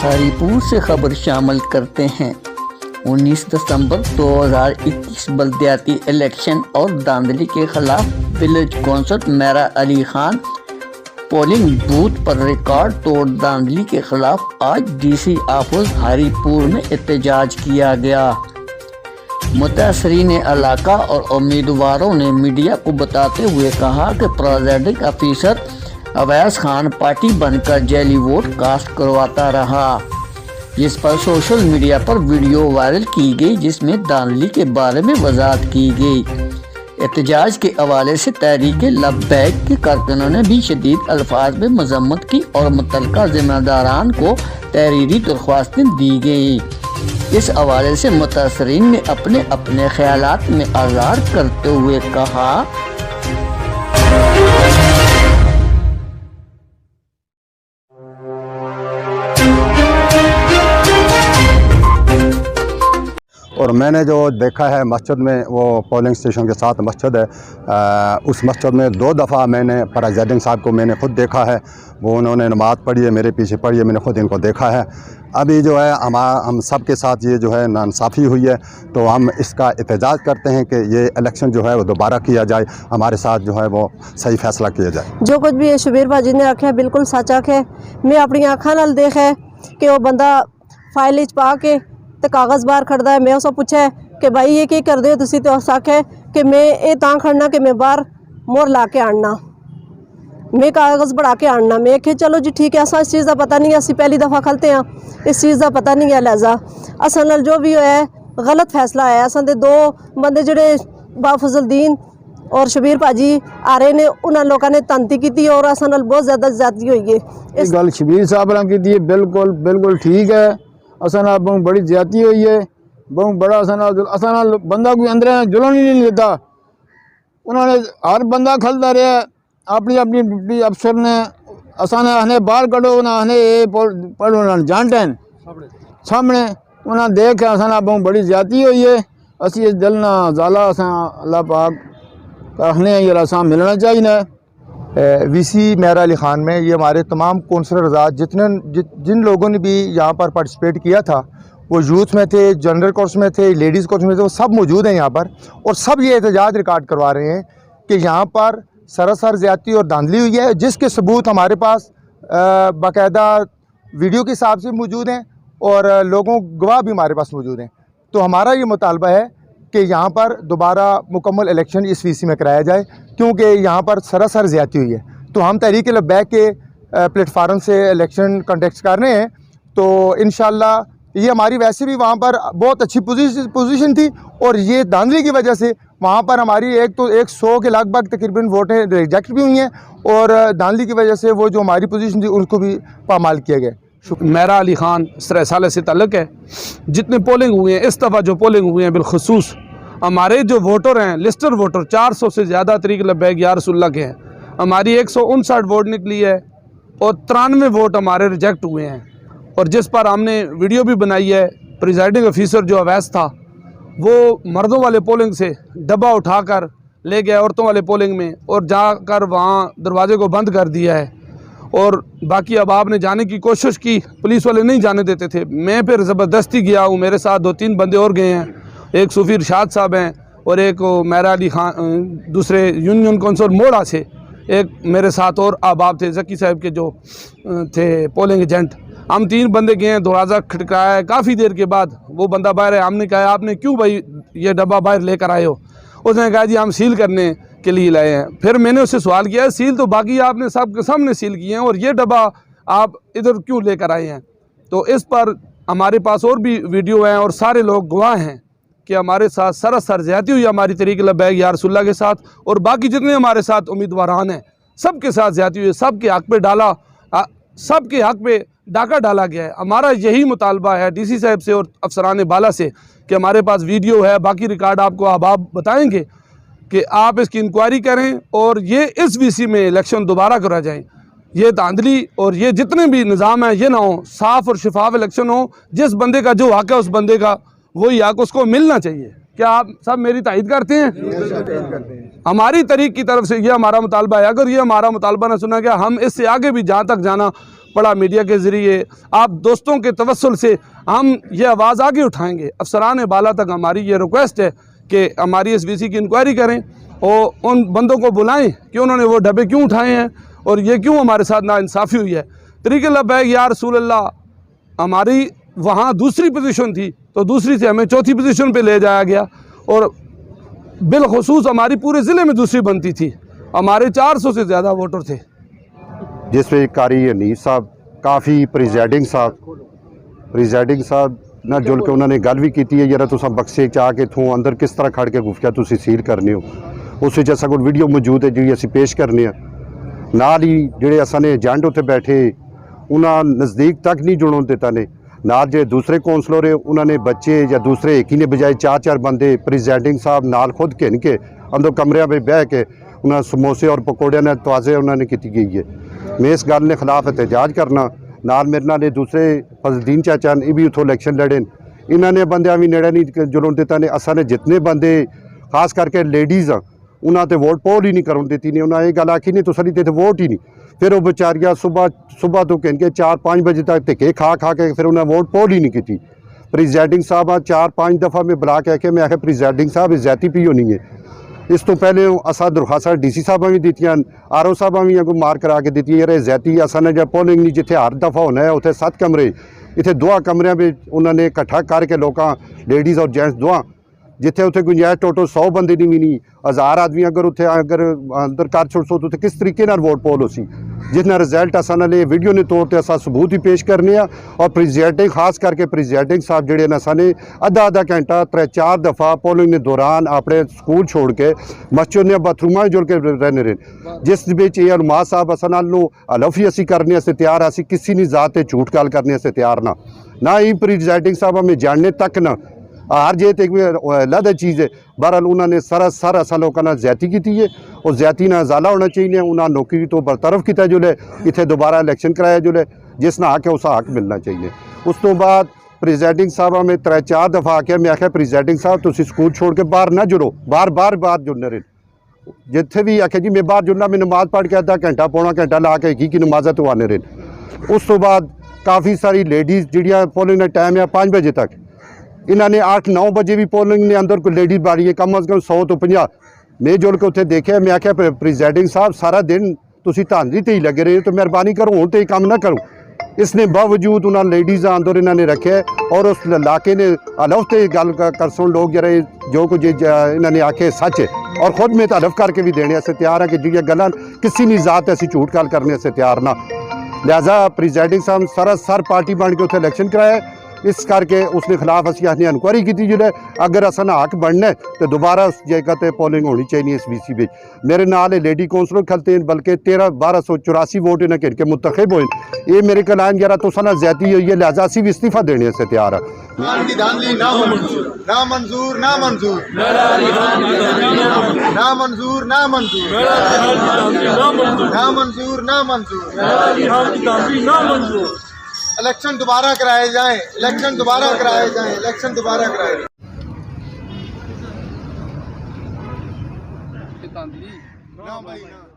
हरीपुर से खबर शामिल करते हैं। 19 दिसंबर 2021 बल्दियाती इलेक्शन और धांधली के खिलाफ विलेज काउंसिलर मेरा अली खान पोलिंग बूथ पर रिकॉर्ड तोड़ धांधली के खिलाफ आज डीसी ऑफिस हरीपुर में एहतजाज किया गया। मुतासरीन इलाका और उम्मीदवारों ने मीडिया को बताते हुए कहा कि presiding officer Awais Khan party बनकर जैली वोट कास्ट करवाता रहा, जिस पर सोशल मीडिया पर वीडियो वायरल की गई जिसमें धांधली के बारे में वजाहत की गई। एहतजाज के हवाले से तहरीक लब्बैक के कारकुनों ने भी शदीद अल्फाज में मजम्मत की और मुतल्लिका जिम्मेदारान को तहरीरी दरख्वास्तें दी गई। इस हवाले से मुतासरीन ने अपने अपने ख्यालात में आज़ार करते हुए कहा, और मैंने जो देखा है मस्जिद में, वो पोलिंग स्टेशन के साथ मस्जिद है, उस मस्जिद में 2 दफ़ा मैंने प्रेसिडेंट साहब को मैंने ख़ुद देखा है। वो उन्होंने नमाज़ पढ़ी है, मेरे पीछे पढ़ी है, मैंने ख़ुद इनको देखा है। अभी जो है हम सब के साथ ये जो है नाइंसाफ़ी हुई है, तो हम इसका एहतजाज करते हैं कि ये इलेक्शन जो है वो दोबारा किया जाए, हमारे साथ जो है वो सही फैसला किया जाए। जो कुछ भी शबीर भाजी ने आख्या बिल्कुल सच आखे। मैं अपनी आँखों नाल देखा कि वो बंदा फाइल पा के तो कागज़ बाहर खड़दा है। मैं उसको पूछा कि भाई ये की कर दे तुसी, तो उस आखे कि मैं ये तां खड़ना कि मैं बाहर मोहर ला के आना, मैं कागज़ बढ़ा के आना। मैं आखे चलो जी ठीक है, असा इस चीज़ का पता नहीं है, असी पहली दफ़ा खलते हैं, इस चीज़ का पता नहीं है। लिहाजा असल नाल जो भी है गलत फैसला है। असां दे 2 बंदे जिहड़े बाफजलदीन और शबीर भाजी आ रहे ने, उन्होंने लोगों ने तंती की और असां नाल बहुत ज़्यादा ज्यादती हुई है। इस गल शबीर साहब ने की बिल्कुल बिल्कुल ठीक है। असा नाल बहुत बड़ी ज्यादती हुई है, बहुत बड़ा असा नाल बंदा कोई अंदर जुलन ही नहीं लेता। उन्होंने हर बंदा खलता रहा अपनी अपनी ड्यूटी। अफसर ने असा ने बाहर कढ़ो, उन्होंने पढ़ो ना जानते हैं सामने, उन्हें देख असा नाल बहुत बड़ी ज्यादती हुई है। असी इस दिल ना जाला असा अल्लाह पाक कहने ये असा मिलना चाहिए। वीसी मेरा अली खान में ये हमारे तमाम कौंसलर आज़ाद जिन लोगों ने भी यहाँ पर पार्टिसिपेट किया था, वो यूथ में थे, जनरल कोर्स में थे, लेडीज़ कोर्स में थे, वो सब मौजूद हैं यहाँ पर। और सब ये एहतजाज रिकॉर्ड करवा रहे हैं कि यहाँ पर सरासर ज़्यादती और धांधली हुई है, जिसके सबूत हमारे पास बाकायदा वीडियो के हिसाब से मौजूद हैं और लोगों गवाह भी हमारे पास मौजूद हैं। तो हमारा ये मुतालबा है कि यहाँ पर दोबारा मुकम्मल इलेक्शन इस वीसी में कराया जाए, क्योंकि यहाँ पर सरासर ज़्यादती हुई है। तो हम तहरीक लब्बैक के प्लेटफार्म से इलेक्शन कंटेक्ट कर रहे हैं, तो इंशाल्लाह ये हमारी वैसे भी वहाँ पर बहुत अच्छी पोजीशन थी, और ये धांधली की वजह से वहाँ पर हमारी 100 के लगभग तकरीबन वोटें रिजेक्ट भी हुई हैं, और धांधली की वजह से वो जो हमारी पोजीशन थी उनको भी पामाल किया गया। मेरा अली खान सराय साले से ताल्लुक़ है। जितने पोलिंग हुए हैं इस दफ़ा जो पोलिंग हुए हैं बिलखुसूस हमारे जो वोटर हैं, लिस्टर वोटर 400 से ज़्यादा तरीक़ लब्बैक या रसूलुल्लाह के हैं। हमारी 159 वोट निकली है और 93 वोट हमारे रिजेक्ट हुए हैं। और जिस पर हमने वीडियो भी बनाई है, प्रिजाइडिंग ऑफिसर जो अवैस था वो मर्दों वाले पोलिंग से डब्बा उठाकर ले गया औरतों वाले पोलिंग में, और जाकर वहाँ दरवाजे को बंद कर दिया है। और बाकी अहबाब ने जाने की कोशिश की, पुलिस वाले नहीं जाने देते थे। मैं फिर ज़बरदस्ती गया हूँ, मेरे साथ 2-3 बंदे और गए हैं, एक सूफी इरशाद साहब हैं और एक मेरा अली खान, दूसरे यूनियन कौंसिल मोड़ा से एक मेरे साथ और अहबाब थे, ज़की साहब के जो थे पोलिंग एजेंट। हम 3 बंदे गए हैं, दरवाज़ा खटकाया है। काफ़ी देर के बाद वो बंदा बाहर है। हमने कहा आपने क्यों भाई ये डब्बा बाहर लेकर आए हो? उसने कहा जी हम सील करने के लिए लाए हैं। फिर मैंने उससे सवाल किया, सील तो बाकी आपने सबके सामने सील किए हैं और ये डब्बा आप इधर क्यों लेकर आए हैं? तो इस पर हमारे पास और भी वीडियो हैं और सारे लोग गवाह हैं कि हमारे साथ सरासर ज़्यादती हुई हमारी तरीक़ लब्बैक या रसूलुल्लाह के साथ, और बाकी जितने हमारे साथ उम्मीदवारान हैं सबके साथ ज़्यादती हुई, सबके हक़ पे डाका डाला गया है। हमारा यही मुतालबा है डीसी साहब से और अफसरान बाला से कि हमारे पास वीडियो है, बाकी रिकॉर्ड आपको अहबाब बताएंगे कि आप इसकी इंक्वायरी करें और ये इस वीसी में इलेक्शन दोबारा करा जाए। ये धांधली और ये जितने भी निज़ाम है ये ना हो, साफ़ और शफाफ इलेक्शन हो। जिस बंदे का जो हक़ है उस बंदे का वही हक़ उसको मिलना चाहिए। क्या आप सब मेरी तायद करते हैं? हमारी तरीक़ की तरफ से ये हमारा मुतालबा है। अगर ये हमारा मुतालबा ना सुना गया, हम इससे आगे भी जहाँ तक जाना पड़ा मीडिया के ज़रिए, आप दोस्तों के तवस्सुल से हम ये आवाज़ आगे उठाएंगे। अफसरान बाला तक हमारी ये रिक्वेस्ट है कि हमारी SVC की इंक्वायरी करें और उन बंदों को बुलाएं कि उन्होंने वो डब्बे क्यों उठाए हैं और ये क्यों हमारे साथ नाइंसाफ़ी हुई है। तरीक़े लब्बैक या रसूल अल्लाह, हमारी वहाँ दूसरी पोजीशन थी तो दूसरी से हमें चौथी पोजीशन पे ले जाया गया और बिलखुसूस हमारी पूरे ज़िले में दूसरी बनती थी। हमारे 400 से ज़्यादा वोटर थे। जिस वे कारी हनीफ साहब काफ़ी प्रिजाइडिंग साहब ना जुल के उन्होंने गल भी की है, जरा तुसा बक्से चा के इथों अंदर किस तरह खड़ के गुफिया तुसी सील करने हो, उस विच असां कोल वीडियो मौजूद है जी, असीं पेश करने नाल ही जिहड़े असां ने एजेंट उत्ते बैठे उन्हां नज़दीक तक नहीं जुड़न दिता ने, नाल जे दूसरे कौंसलर है उन्होंने बच्चे या दूसरे एक ही ने बजाए 4-4 बंदे प्रिजाइडिंग साहब नाल खुद घिन के अंदर कमरिया में बह के उन्हें समोसे और पकौड़े ने तवाज़े उन्होंने की गई है। मैं इस गल के खिलाफ एहतजाज करना, नाल मेरे नाल दूसरे फजलदीन चाचा ने भी उतों इलैक्शन लड़े, इन्होंने बंदियां भी नेड़े नहीं जुड़न दिता ने। असा ने जितने बंदे खास करके लेडीज़ उन्होंने वोट पोल ही नहीं करन दी ने, उन्हें ये गल आखी नहीं तुसां ते वोट ही नहीं। फिर वो बेचारियां सुबह तो कह के 4-5 बजे तक धिक्के खा के फिर उन्हें वोट पोल ही नहीं की। प्रिजाइडिंग साहब 4-5 दफ़ा मैं बुला के आखे, मैं आखे प्रिजाइडिंग साहब ज्यादती पी होनी है। इस तो पहले असा दरखास्तां DC साहब भी दित्तियां, RO साहब भी अगों मार करा के दित्ती, यार ज्यादती असा ने जब पोलिंग नहीं जिथे हर दफ़ा होना है उत्थे 7 कमरे, इतने 2 कमरिया में उन्होंने इकट्ठा करके लोगों लेडीज़ और जेंट्स दोवां जिथे उत्थे गुंजाइश टोटल 100 बंदे की भी नहीं, 1000 आदमी अगर उत्थे अगर अंदर कर छुड़सो तो किस तरीके नाल वोट पोल हो सी, जिसना रिजल्ट असा ने वीडियो ने तौर पर असा सबूत ही पेश करने और प्रिजाइडिंग खास करके प्रिजाइडिंग साहब जोड़े ने असा ने आधा घंटा 3-4 दफ़ा पोलिंग के दौरान अपने स्कूल छोड़ के मस्जिद ने बाथरूम जुड़ के रहने रहे, जिस अलमा साहब असा हलफ ही असी करने से तैयार, असी किसी ने जात झूठ गल करने से तैयार ना ही प्रिजाइडिंग साहब हमें जानने तक ना हार जे तो एक अलग चीज़ है। बहरहाल उन्होंने सरासर असा लोगों ने ज्यादती की है और ज्यादती ना अजाला होना चाहिए, उन्होंने नौकरी तो बरतरफ किया जो है, इतने दोबारा इलैक्शन कराया जो है, जिस ना आके उस हक मिलना चाहिए। उस तो बाद प्रिजाइडिंग साहब में 3-4 दफ़ा आके मैं आख्या प्रिजाइडिंग साहब तुम स्कूल छोड़ के बाहर ना जुड़ो, बार जुड़ने रहे, जिथे भी आख्या जी मैं बाहर जुड़ना, मैं नमाज पढ़ के आधा घंटा पौना घंटा ला के की नमाजा तो आने रहे। उस तो बाद काफ़ी सारी लेडीज़ जिहड़ियां पोलिंग का टाइम है 5 बजे तक, इन्होंने 8-9 बजे भी पोलिंग ने अंदर कोई लेडीज़ बाड़ी है कम अज़ कम 100 तो 50 मैं जुड़ के उत्थे देखे, मैं आख्या प्रिजाइडिंग साहब सारा दिन तुसी धांधली ते ही लगे रहे तो मेहरबानी करो हुण ते काम ना करो। इसने बावजूद उन्होंने लेडीज़ अंदर इन्होंने रखे और उस इलाके ने हलफ ते गल कर सुन लोग जरा जो कुछ इन्होंने आखे सच है और खुद में तो हलफ करके भी देने से तैयार है कि जिहड़ियां गल्लां किसी नहीं जात असीं झूठ गल करने से तैयार ना। लिहाजा प्रिजाइडिंग साहब सरासर पार्टी बन के उत्थे इलैक्शन कराया, इस करके उसके खिलाफ असी अने इनक्वायरी की जो है, अगर असा हक बनना है तो दोबारा उस जगह पर पोलिंग होनी चाहिए। SVC में मेरे नाल लेडी कौंसलर खलते हैं, बल्कि 1284 वोट इन्हें घिर के मुंतखब होए, ये मेरे को लाइन जरा तुसा ना ज्यादती हुई है, लिहाजा असी भी इस्तीफा देने से तैयार है। इलेक्शन दोबारा कराए जाएं, इलेक्शन दोबारा कराए जाएं, इलेक्शन दोबारा कराए जाएं। ना भाई ना।